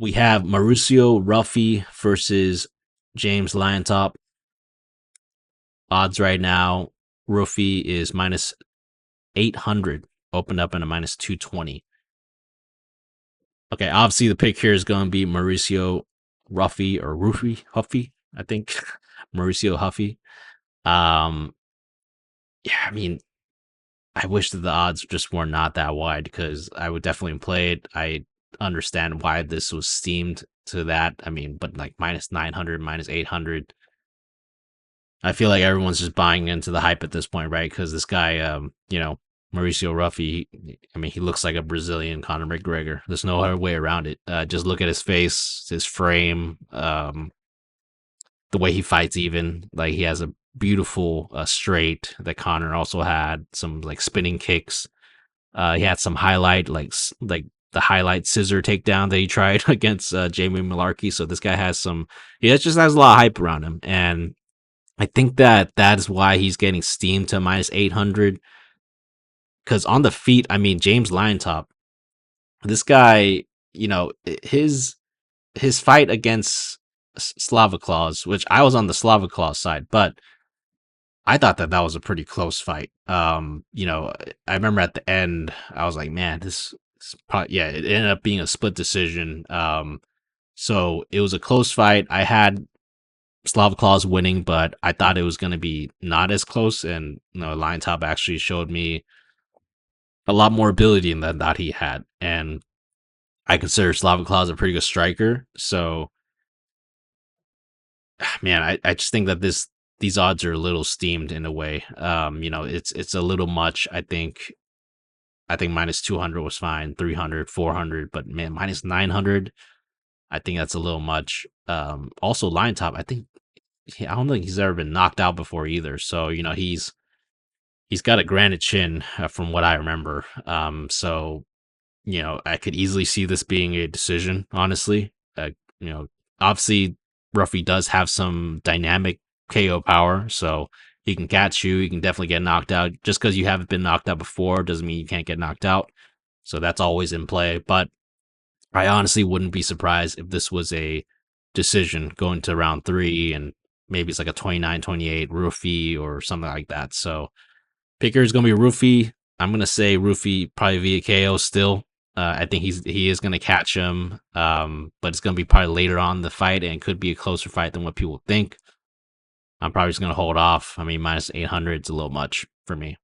We have Mauricio Ruffy versus James Llontop. Odds right now, Ruffy is minus 800, opened up in a minus 220. Okay, obviously the pick here is going to be Mauricio Huffy, I think. Mauricio Huffy. Yeah, I mean, I wish that the odds just were not that wide because I would definitely play it. I understand why this was steamed to that. I mean, but like minus 900, minus 800. I feel like everyone's just buying into the hype at this point, right? Because this guy, Mauricio Ruffy, I mean, he looks like a Brazilian Conor McGregor. There's no other way around it. Just look at his face, his frame, the way he fights. Even like he has a beautiful straight that Conor also had. Some like spinning kicks. He had some highlight like the highlight scissor takedown that he tried against Jamie Malarkey. So this guy has some. He just has a lot of hype around him, and I think that is why he's getting steamed to minus 800. Because on the feet, I mean, James Llontop, this guy, his fight against Slava Claus, which I was on the Slava Claus side, but I thought that was a pretty close fight. I remember at the end, I was like, man, this probably, yeah, it ended up being a split decision. So it was a close fight. I had Slava Claus winning, but I thought it was going to be not as close. And Llontop actually showed me a lot more ability than that he had. And I consider Slava Claus a pretty good striker. So, man, I just think that these odds are a little steamed in a way. It's a little much. I think minus 200 was fine, 300, 400, but man, minus 900, I think that's a little much. Also, Llontop, I don't think he's ever been knocked out before either. So, he's got a granite chin from what I remember. So, I could easily see this being a decision, honestly. Obviously, Ruffy does have some dynamic KO power, so he can catch you. He can definitely get knocked out. Just because you haven't been knocked out before doesn't mean you can't get knocked out. So that's always in play. But I honestly wouldn't be surprised if this was a decision going to round 3 and maybe it's like a 29-28 Ruffy or something like that. So picker is going to be Ruffy. I'm going to say Ruffy probably via KO still. I think he is going to catch him, but it's going to be probably later on in the fight and could be a closer fight than what people think. I'm probably just going to hold off. I mean, minus 800 is a little much for me.